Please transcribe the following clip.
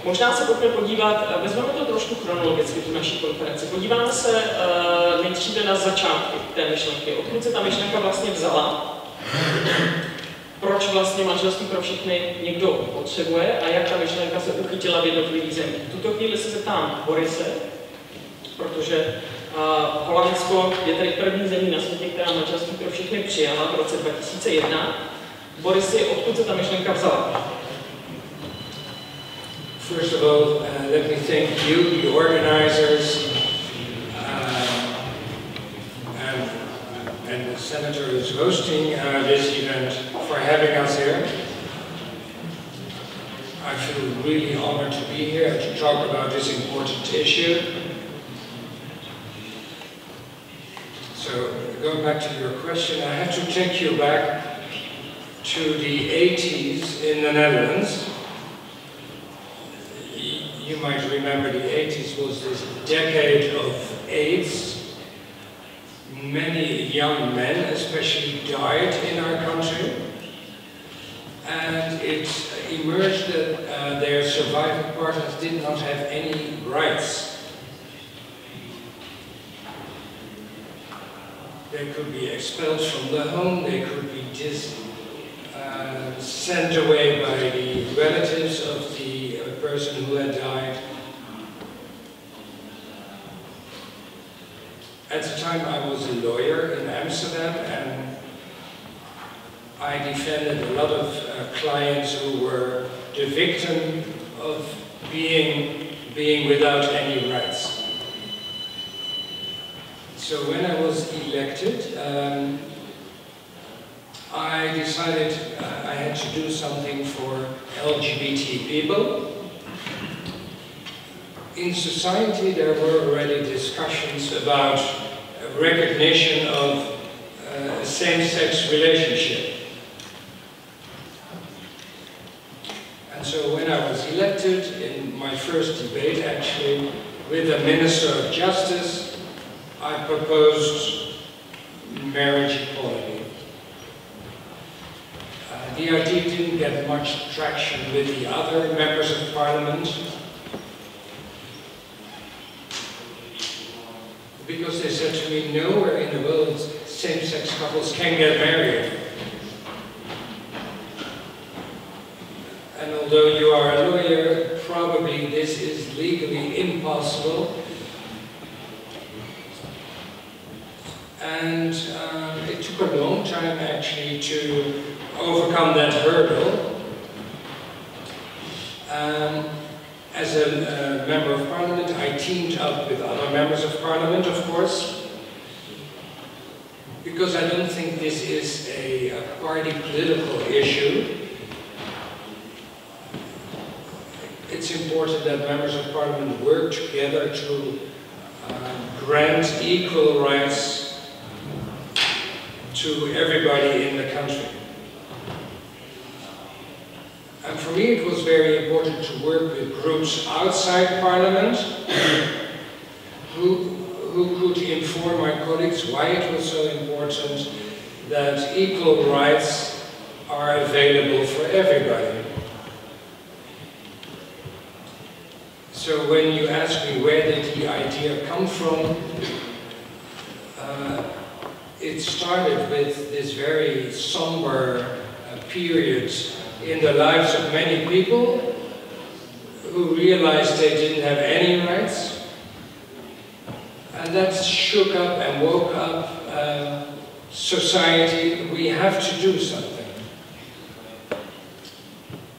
Možná se pojďme podívat, vezmeme to trošku chronologicky, tu naší konferenci. Podíváme se nejdříve na začátky té myšlenky. Odkud se ta myšlenka vlastně vzala? Proč vlastně manželství pro všechny někdo potřebuje a jak ta myšlenka se uchytila v jednotlivých zemích. V tuto chvíli se zeptám Borise, protože Holandsko je tedy první zemí na světě, která manželství pro všechny přijala v roce 2001. Borisi, odkud se ta myšlenka vzala? First of all, let me thank you, the organizers, and the senator who's hosting this event for having us here. I feel really honored to be here to talk about this important issue. So, going back to your question, I have to take you back to the 80s in the Netherlands. You might remember the 80s was this decade of AIDS. Many young men especially died in our country. And it emerged that their surviving partners did not have any rights. They could be expelled from the home, they could be sent away by the relatives of the person who had died. At the time I was a lawyer in Amsterdam and I defended a lot of clients who were the victim of being without any rights. So when I was elected, I decided I had to do something for LGBT people. In society there were already discussions about recognition of a same-sex relationship. And so when I was elected, in my first debate actually with the Minister of Justice, I proposed marriage equality. The idea didn't get much traction with the other members of parliament because they said to me, nowhere in the world same-sex couples can get married. And although you are a lawyer, probably this is legally impossible. And it took a long time actually to overcome that hurdle. As a member of parliament, I teamed up with other members of parliament, of course, because I don't think this is a party political issue. It's important that members of parliament work together to grant equal rights to everybody in the country. And for me it was very important to work with groups outside Parliament who could inform my colleagues why it was so important that equal rights are available for everybody. So when you ask me where did the idea come from, it started with this very somber period in the lives of many people who realized they didn't have any rights. And that shook up and woke up society. We have to do something.